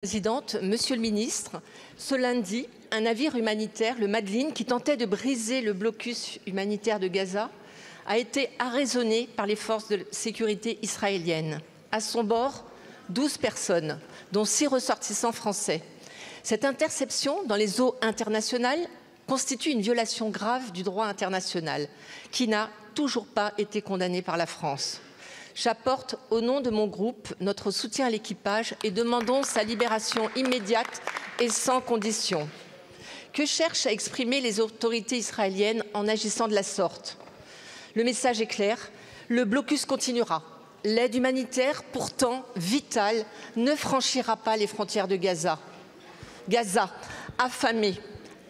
Présidente, Monsieur le Ministre, ce lundi, un navire humanitaire, le Madeleine, qui tentait de briser le blocus humanitaire de Gaza, a été arraisonné par les forces de sécurité israéliennes. À son bord, 12 personnes, dont 6 ressortissants français. Cette interception dans les eaux internationales constitue une violation grave du droit international, qui n'a toujours pas été condamné par la France. J'apporte au nom de mon groupe notre soutien à l'équipage et demandons sa libération immédiate et sans condition. Que cherchent à exprimer les autorités israéliennes en agissant de la sorte? Le message est clair, le blocus continuera. L'aide humanitaire, pourtant vitale, ne franchira pas les frontières de Gaza. Gaza, affamée,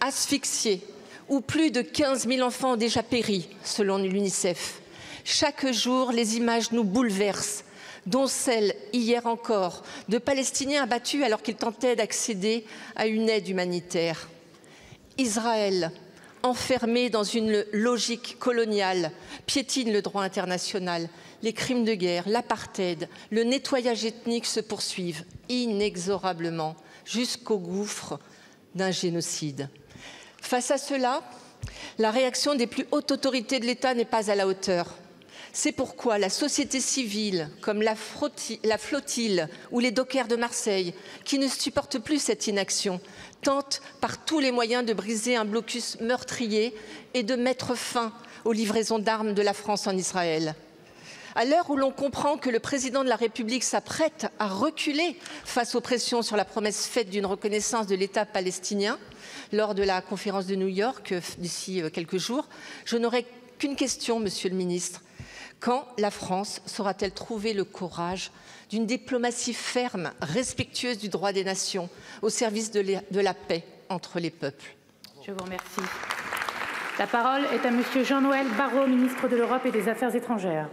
asphyxiée, où plus de 15 000 enfants ont déjà péri, selon l'UNICEF. Chaque jour, les images nous bouleversent, dont celle, hier encore, de Palestiniens abattus alors qu'ils tentaient d'accéder à une aide humanitaire. Israël, enfermé dans une logique coloniale, piétine le droit international. Les crimes de guerre, l'apartheid, le nettoyage ethnique se poursuivent inexorablement jusqu'au gouffre d'un génocide. Face à cela, la réaction des plus hautes autorités de l'État n'est pas à la hauteur. C'est pourquoi la société civile, comme la flottille ou les dockers de Marseille, qui ne supportent plus cette inaction, tentent par tous les moyens de briser un blocus meurtrier et de mettre fin aux livraisons d'armes de la France en Israël. À l'heure où l'on comprend que le président de la République s'apprête à reculer face aux pressions sur la promesse faite d'une reconnaissance de l'État palestinien lors de la conférence de New York d'ici quelques jours, je n'aurai qu'une question, Monsieur le Ministre. Quand la France saura-t-elle trouver le courage d'une diplomatie ferme, respectueuse du droit des nations, au service de la paix entre les peuples? Je vous remercie. La parole est à Monsieur Jean-Noël Barrot, ministre de l'Europe et des Affaires étrangères.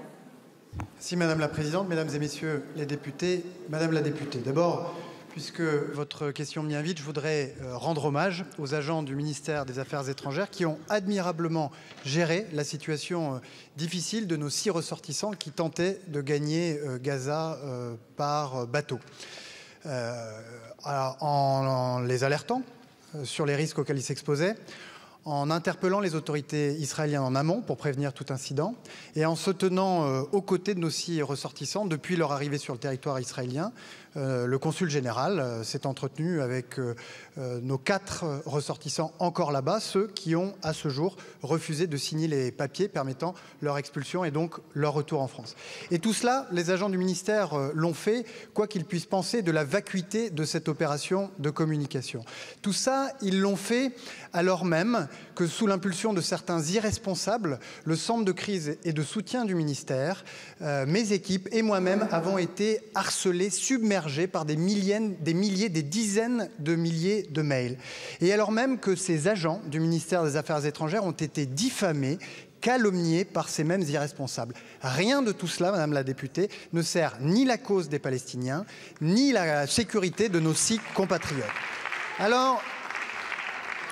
Merci Madame la Présidente, Mesdames et Messieurs les députés. Madame la députée, d'abord, puisque votre question m'y invite, je voudrais rendre hommage aux agents du ministère des Affaires étrangères qui ont admirablement géré la situation difficile de nos 6 ressortissants qui tentaient de gagner Gaza par bateau. En les alertant sur les risques auxquels ils s'exposaient, en interpellant les autorités israéliennes en amont pour prévenir tout incident et en se tenant aux côtés de nos 6 ressortissants depuis leur arrivée sur le territoire israélien. Le consul général s'est entretenu avec nos 4 ressortissants encore là-bas, ceux qui ont à ce jour refusé de signer les papiers permettant leur expulsion et donc leur retour en France. Et tout cela, les agents du ministère l'ont fait, quoi qu'ils puissent penser de la vacuité de cette opération de communication. Tout ça, ils l'ont fait alors même que sous l'impulsion de certains irresponsables, le centre de crise et de soutien du ministère, mes équipes et moi-même avons été harcelés, submergés par des milliers, des dizaines de milliers de mails. Et alors même que ces agents du ministère des Affaires étrangères ont été diffamés, calomniés par ces mêmes irresponsables. Rien de tout cela, Madame la députée, ne sert ni la cause des Palestiniens, ni la sécurité de nos 6 compatriotes. Alors,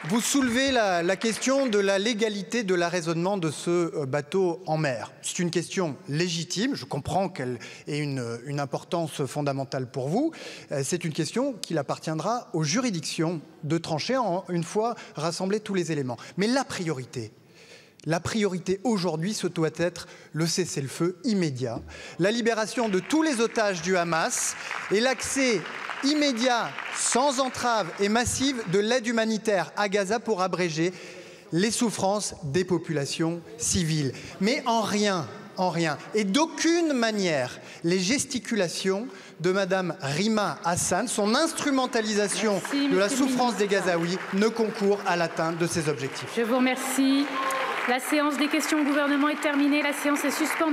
vous soulevez la question de la légalité de l'arraisonnement de ce bateau en mer. C'est une question légitime, je comprends qu'elle ait une importance fondamentale pour vous. C'est une question qu'il appartiendra aux juridictions de trancher une fois rassemblés tous les éléments. Mais la priorité aujourd'hui, ce doit être le cessez-le-feu immédiat, la libération de tous les otages du Hamas et l'accès immédiat, sans entrave et massive de l'aide humanitaire à Gaza pour abréger les souffrances des populations civiles. Mais en rien et d'aucune manière, les gesticulations de Madame Rima Hassan, son instrumentalisation de la souffrance des Gazaouis ne concourent à l'atteinte de ces objectifs. Je vous remercie. La séance des questions au gouvernement est terminée. La séance est suspendue.